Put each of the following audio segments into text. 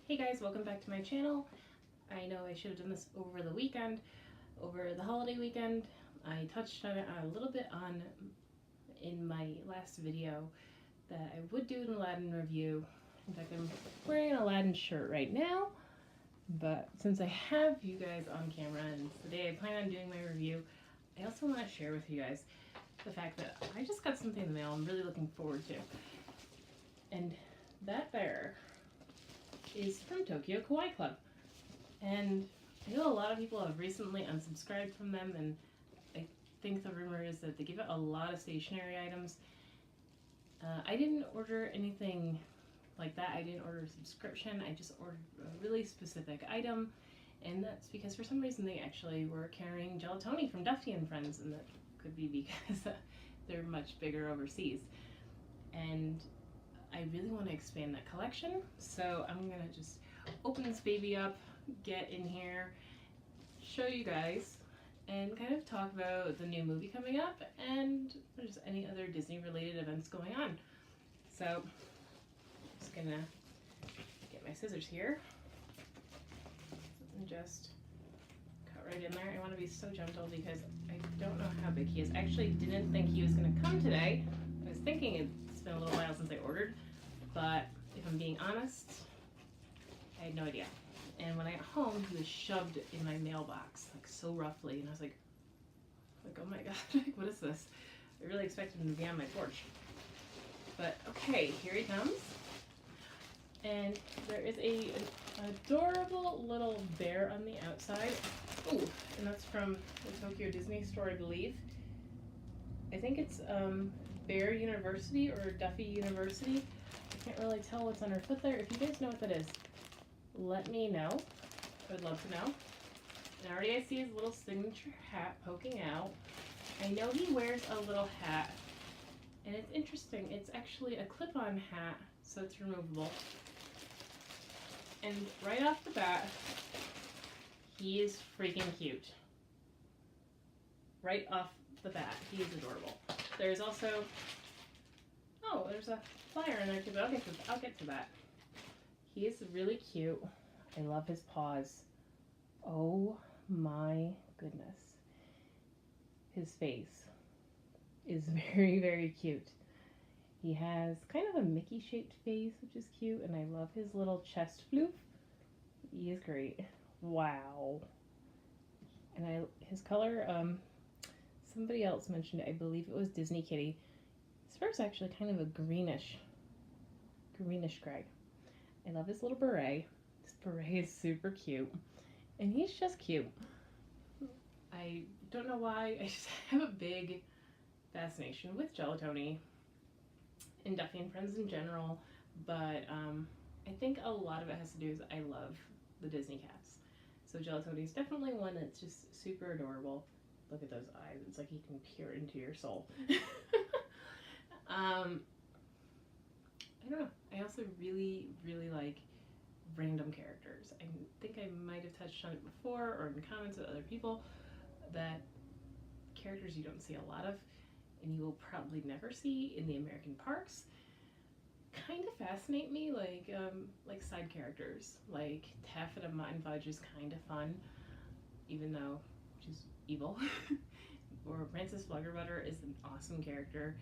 Hey guys, welcome back to my channel. I know I should have done this over the weekend, over the holiday weekend. I touched on it a little bit in my last video that I would do an Aladdin review. In fact, I'm wearing an Aladdin shirt right now, but since I have you guys on camera and today I plan on doing my review, I also want to share with you guys the fact that I just got something in the mail I'm really looking forward to. And that bear is from Tokyo Kawaii Club. And I know a lot of people have recently unsubscribed from them, and I think the rumor is that they give out a lot of stationery items. I didn't order anything like that. I didn't order a subscription. I just ordered a really specific item, and that's because for some reason they actually were carrying Gelatoni from Duffy and Friends, and that could be because they're much bigger overseas. And I really want to expand that collection, so I'm gonna just open this baby up, get in here, show you guys, and kind of talk about the new movie coming up and there's any other Disney related events going on. So I'm just gonna get my scissors here and just cut right in there. I want to be so gentle because I don't know how big he is. I actually didn't think he was gonna come today. I was thinking it's been a little while since I ordered, but if I'm being honest, I had no idea. And when I got home, he was shoved in my mailbox, like so roughly, and I was like, oh my god, what is this? I really expected him to be on my porch. But okay, here he comes. And there is an adorable little bear on the outside. Oh, and that's from the Tokyo Disney store, I believe. I think it's Bear University or Duffy University. I can't really tell what's on her foot there. If you guys know what that is, let me know. I would love to know. And already I see his little signature hat poking out. I know he wears a little hat, and it's interesting. It's actually a clip-on hat, so it's removable. And right off the bat, he is freaking cute. Right off the bat, he is adorable. There's also, oh, there's a flyer in there too, but I'll get to that. He is really cute. I love his paws. Oh my goodness. His face is very, very cute. He has kind of a Mickey-shaped face, which is cute, and I love his little chest floof. He is great. Wow. And his color, somebody else mentioned it. I believe it was Disney Kitty. His fur is actually kind of a greenish gray. I love his little beret. This beret is super cute. And he's just cute. I don't know why. I just have a big fascination with Gelatoni and Duffy and Friends in general. But I think a lot of it has to do with I love the Disney cats. So Gelatoni is definitely one that's just super adorable. Look at those eyes. It's like he can peer into your soul. I don't know. I also really, really like random characters. I think I might have touched on it before or in comments with other people that characters you don't see a lot of and you will probably never see in the American parks kind of fascinate me, like side characters. Like Taffeta Mutton Fudge is kind of fun, even though she's evil. Or Francis Fluggerbutter is an awesome character.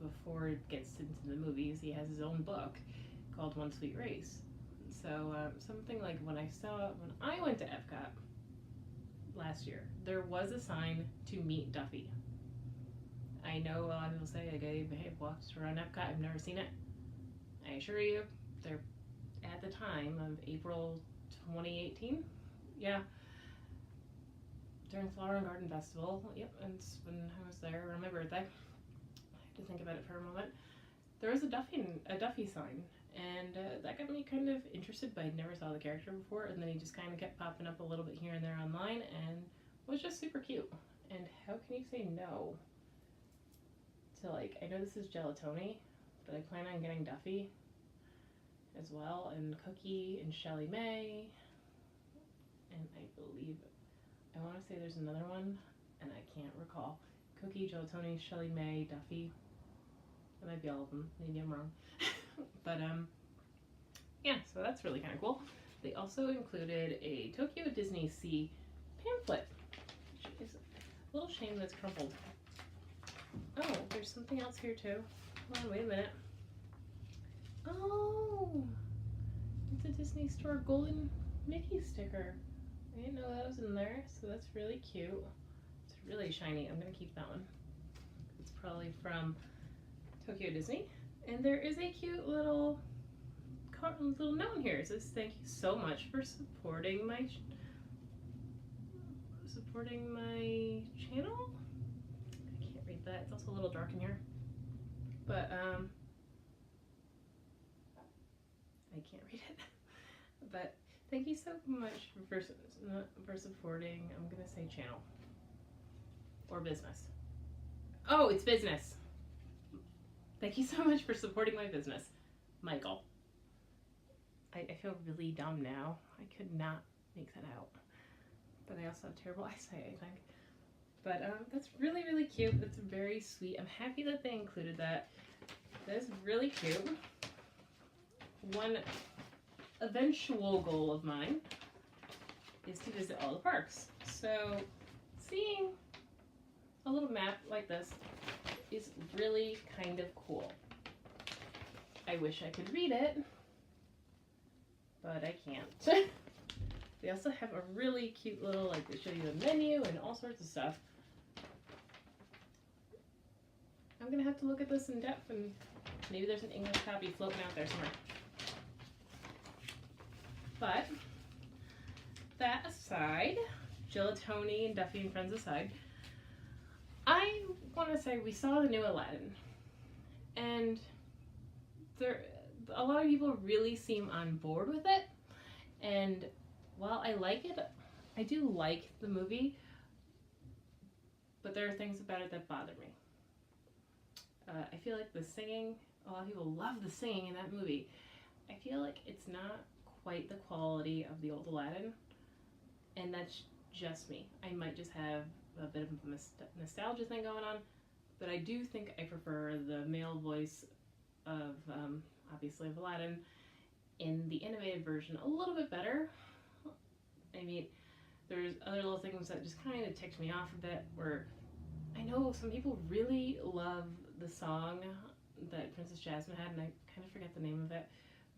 Before it gets into the movies, he has his own book called One Sweet Race. So something like when I went to Epcot last year, there was a sign to meet Duffy. I know a lot of people say, I've walked around Epcot, I've never seen it. I assure you, they're at the time of April 2018. Yeah. During Flower and Garden Festival. Yep, and it's when I was there around my birthday. To think about it for a moment, there was a Duffy sign, and that got me kind of interested, but I never saw the character before, and then he just kind of kept popping up a little bit here and there online, and was just super cute. And how can you say no to, like, I know this is Gelatoni, but I plan on getting Duffy as well, and Cookie and Shelly May, and I want to say there's another one, and I can't recall. Cookie, Gelatoni, Shelly May, Duffy. That might be all of them. Maybe I'm wrong. But yeah, so that's really kind of cool. They also included a Tokyo Disney Sea pamphlet, which is a little shame that's crumpled. Oh, there's something else here too. Hold on, wait a minute. Oh, it's a Disney Store golden Mickey sticker. I didn't know that was in there, so that's really cute. It's really shiny. I'm gonna keep that one. It's probably from Tokyo Disney. And there is a cute little note in here. It says, "Thank you so much for supporting my channel." I can't read that. It's also a little dark in here. But I can't read it. But thank you so much for supporting, I'm gonna say channel. Or business. Oh, it's business. Thank you so much for supporting my business, Michael. I feel really dumb now. I could not make that out. But I also have terrible eyesight, I think. But that's really, really cute. That's very sweet. I'm happy that they included that. That is really cute. One eventual goal of mine is to visit all the parks. So seeing a little map like this is really kind of cool. I wish I could read it, but I can't. They also have a really cute little, like, they show you the menu and all sorts of stuff. I'm gonna have to look at this in depth, and maybe there's an English copy floating out there somewhere. But that aside, Gelatoni and Duffy and Friends aside, I want to say we saw the new Aladdin, and a lot of people really seem on board with it. And while I like it, I do like the movie, but there are things about it that bother me. I feel like the singing, a lot of people love the singing in that movie. I feel like it's not quite the quality of the old Aladdin, and that's just me. I might just have a bit of a nostalgia thing going on, but I do think I prefer the male voice of, obviously, of Aladdin in the animated version a little bit better. I mean, there's other little things that just kind of ticked me off a bit, where I know some people really love the song that Princess Jasmine had, and I kind of forget the name of it,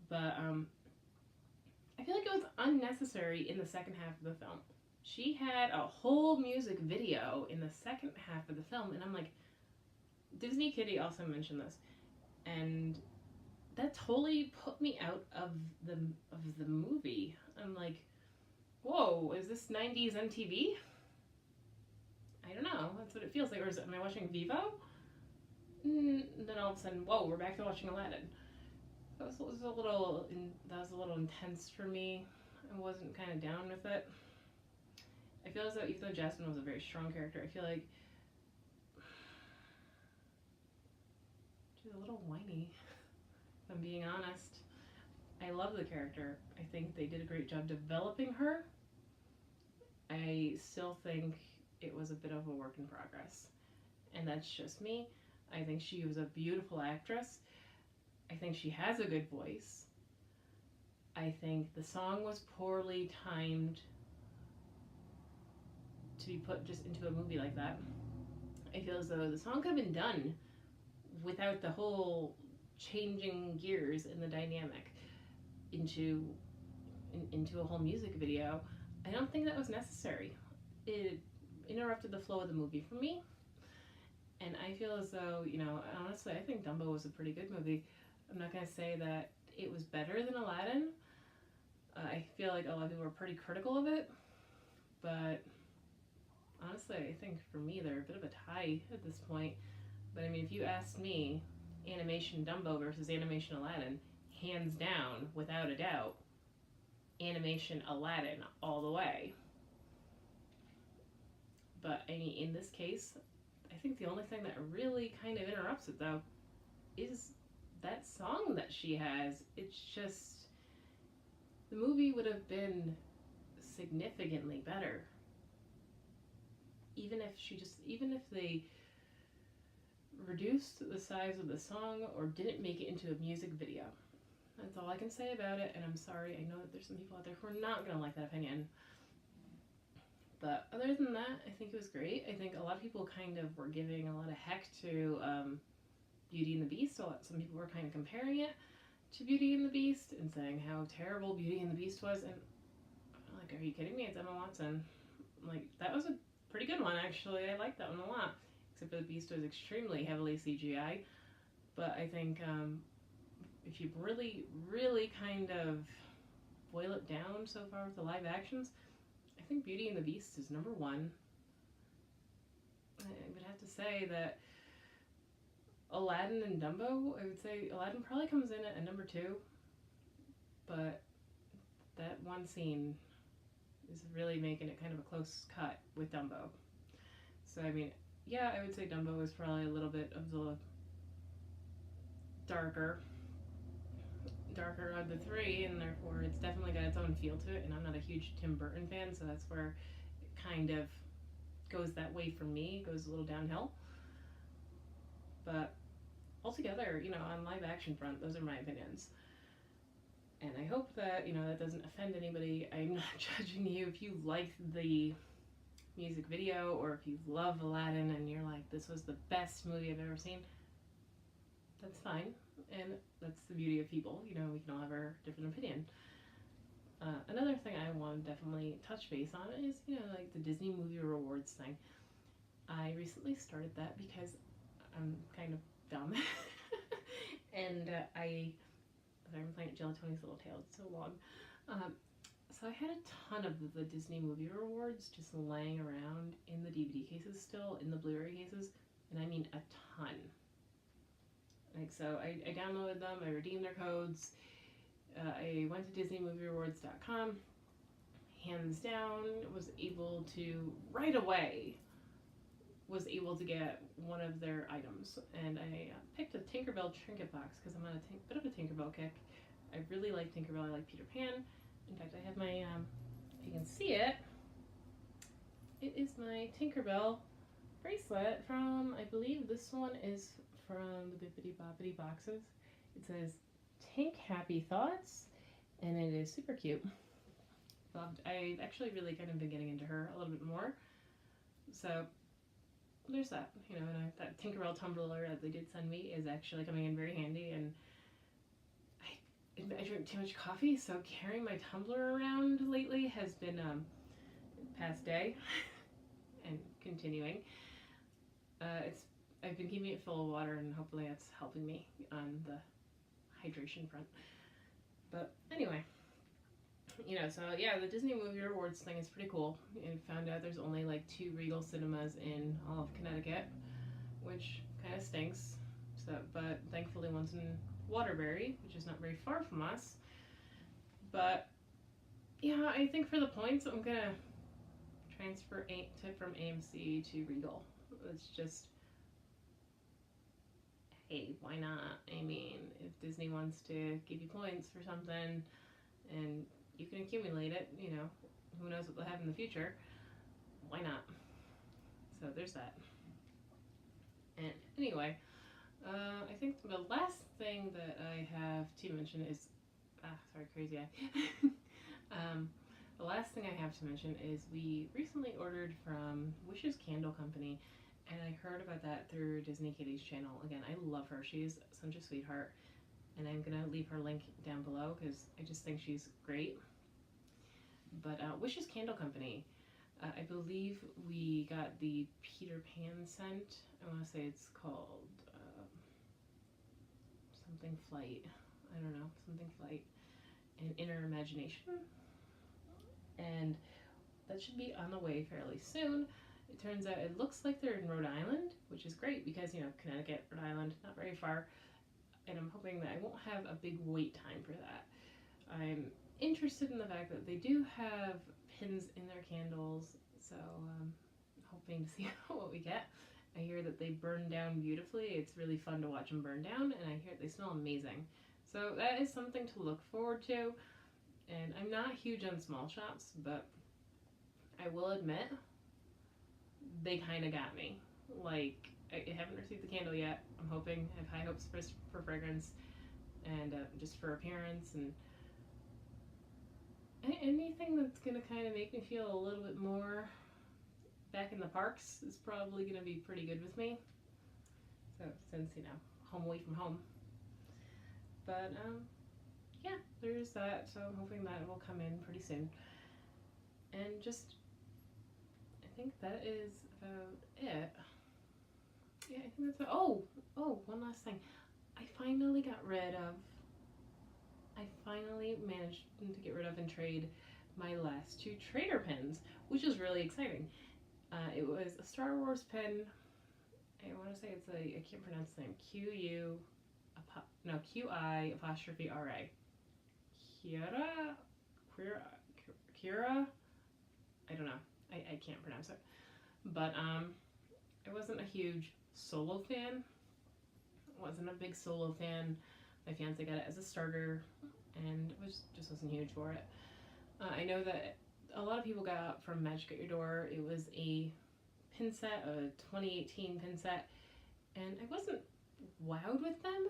but I feel like it was unnecessary in the second half of the film. She had a whole music video in the second half of the film, and I'm like, Disney Kitty also mentioned this, and that totally put me out of the movie. I'm like, whoa, is this 90s MTV? I don't know. That's what it feels like. Or am I watching Vivo? And then all of a sudden, whoa, we're back to watching Aladdin. That was a little intense for me. I wasn't kind of down with it. I feel as though, even though Jasmine was a very strong character, I feel like she's a little whiny, if I'm being honest. I love the character. I think they did a great job developing her. I still think it was a bit of a work in progress. And that's just me. I think she was a beautiful actress. I think she has a good voice. I think the song was poorly timed to be put just into a movie like that. I feel as though the song could have been done without the whole changing gears in the dynamic into a whole music video. I don't think that was necessary. It interrupted the flow of the movie for me. And I feel as though, honestly, I think Dumbo was a pretty good movie. I'm not going to say that it was better than Aladdin. I feel like a lot of people were pretty critical of it. But honestly, I think for me, they're a bit of a tie at this point. But I mean, if you asked me, animation Dumbo versus animation Aladdin, hands down, without a doubt, animation Aladdin all the way. But I mean, in this case, I think the only thing that really kind of interrupts it, though, is that song that she has. It's just, the movie would have been significantly better even if they reduced the size of the song or didn't make it into a music video. That's all I can say about it, and I'm sorry. I know that there's some people out there who are not going to like that opinion. But other than that, I think it was great. I think a lot of people kind of were giving a lot of heck to Beauty and the Beast. Some people were kind of comparing it to Beauty and the Beast and saying how terrible Beauty and the Beast was. And I'm like, are you kidding me? It's Emma Watson. Like, that was a pretty good one, actually. I liked that one a lot. Except for the Beast was extremely heavily CGI. But I think if you really, really kind of boil it down so far with the live actions, I think Beauty and the Beast is number one. I would have to say that Aladdin and Dumbo, I would say Aladdin probably comes in at number two. But that one scene is really making it kind of a close cut with Dumbo. So, I mean, yeah, I would say Dumbo is probably a little bit of the darker of the three, and therefore it's definitely got its own feel to it. And I'm not a huge Tim Burton fan, so that's where it kind of goes that way for me. It goes a little downhill. But altogether, you know, on live action front, those are my opinions. And I hope that, you know, that doesn't offend anybody. I'm not judging you if you like the music video or if you love Aladdin and you're like, this was the best movie I've ever seen. That's fine. And that's the beauty of people. You know, we can all have our different opinion. Another thing I want to definitely touch base on is, you know, like the Disney Movie Rewards thing. I recently started that because I'm kind of dumb. And I've been playing Gelatoni's Little Tale. It's so long. So I had a ton of the Disney Movie Rewards just laying around in the DVD cases still, in the Blu-ray cases, and I mean a ton. Like, so I downloaded them, I redeemed their codes, I went to DisneyMovieRewards.com, hands down, was able to, right away, was able to get one of their items. And I picked a Tinkerbell trinket box because I'm on a bit of a Tinkerbell kick. I really like Tinkerbell, I like Peter Pan. In fact, I have my, if you can see it, it is my Tinkerbell bracelet from, I believe this one is from the Bippity Boppity boxes. It says Tink Happy Thoughts, and it is super cute. I've actually really kind of been getting into her a little bit more. So there's that, you know, and that Tinkerbell tumbler that they did send me is actually coming in very handy. And I drink too much coffee, so carrying my tumbler around lately has been past day and continuing. I've been keeping it full of water, and hopefully that's helping me on the hydration front. But anyway, you know, so yeah, the Disney Movie Rewards thing is pretty cool. I found out there's only like 2 Regal cinemas in all of Connecticut, which kind of stinks. So, but thankfully one's in Waterbury, which is not very far from us. But yeah, I think for the points, I'm gonna transfer from AMC to Regal. It's just, hey, why not? I mean, if Disney wants to give you points for something and you can accumulate it, you know, who knows what they'll have in the future, why not? So there's that. And anyway, I think the last thing that I have to mention is, sorry, crazy eye. The last thing I have to mention is we recently ordered from Wishes Candle Company, and I heard about that through Disney Kitty's channel. Again, I love her. She's such a sweetheart, and I'm going to leave her link down below because I just think she's great. But Wishes Candle Company, I believe we got the Peter Pan scent. I want to say it's called something Flight. I don't know, something Flight. And Inner Imagination. And that should be on the way fairly soon. It turns out it looks like they're in Rhode Island, which is great because, you know, Connecticut, Rhode Island, not very far. And I'm hoping that I won't have a big wait time for that. I'm interested in the fact that they do have pins in their candles, so I'm hoping to see what we get. I hear that they burn down beautifully. It's really fun to watch them burn down, and I hear they smell amazing. So that is something to look forward to. And I'm not huge on small shops, but I will admit, they kind of got me. Like, I haven't received the candle yet. I'm hoping, I have high hopes for fragrance. and just for appearance and anything that's gonna kind of make me feel a little bit more back in the parks is probably gonna be pretty good with me. So since, you know, home away from home. But yeah, there's that. So I'm hoping that will come in pretty soon. And just, I think that is about it. Yeah, I think that's about, one last thing. I finally managed to get rid of and trade my last 2 trader pins, which is really exciting. It was a Star Wars pin. I want to say it's I can't pronounce the name. QI apostrophe RA. Kira? I don't know. I can't pronounce it. But I wasn't a huge solo fan. Wasn't a big solo fan. My fiance got it as a starter and just wasn't huge for it. I know that a lot of people got from Magic at Your Door. It was a pin set, a 2018 pin set, and I wasn't wowed with them,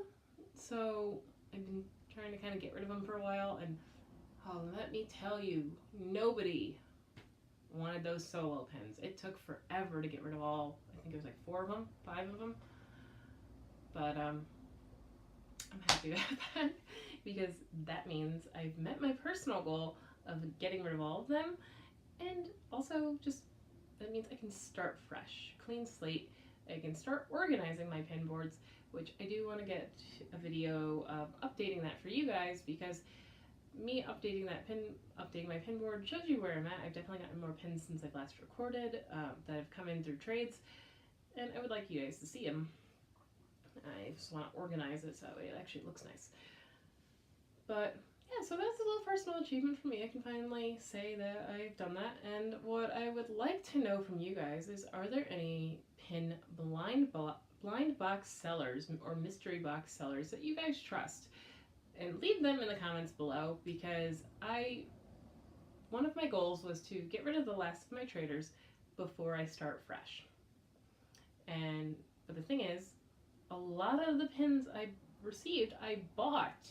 so I've been trying to kind of get rid of them for a while, and let me tell you, nobody wanted those solo pins. It took forever to get rid of all, I think it was like 4 of them, 5 of them, but I'm happy about that because that means I've met my personal goal of getting rid of all of them, and also just that means I can start fresh, clean slate. I can start organizing my pin boards, which I do want to get a video of updating that for you guys, because me updating my pin board shows you where I'm at. I've definitely gotten more pins since I've last recorded that have come in through trades, and I would like you guys to see them. I just want to organize it so it actually looks nice. But yeah, so that's a little personal achievement for me. I can finally say that I've done that. And what I would like to know from you guys is, are there any pin blind box sellers or mystery box sellers that you guys trust? And leave them in the comments below, because one of my goals was to get rid of the last of my traders before I start fresh. But the thing is, a lot of the pins I received, I bought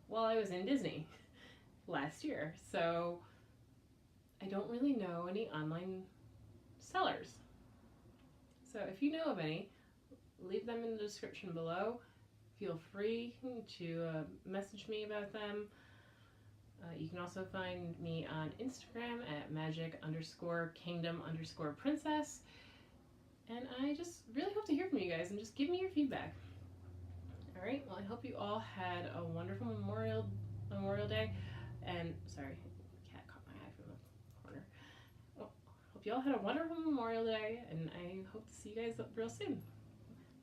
while I was in Disney last year. So I don't really know any online sellers. So if you know of any, leave them in the description below. Feel free to message me about them. You can also find me on Instagram at magic_kingdom_princess. And I just really hope to hear from you guys, and just give me your feedback. All right, well, I hope you all had a wonderful Memorial Day. And sorry, cat caught my eye from the corner. Well, hope you all had a wonderful Memorial Day, and I hope to see you guys real soon.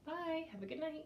Bye. Have a good night.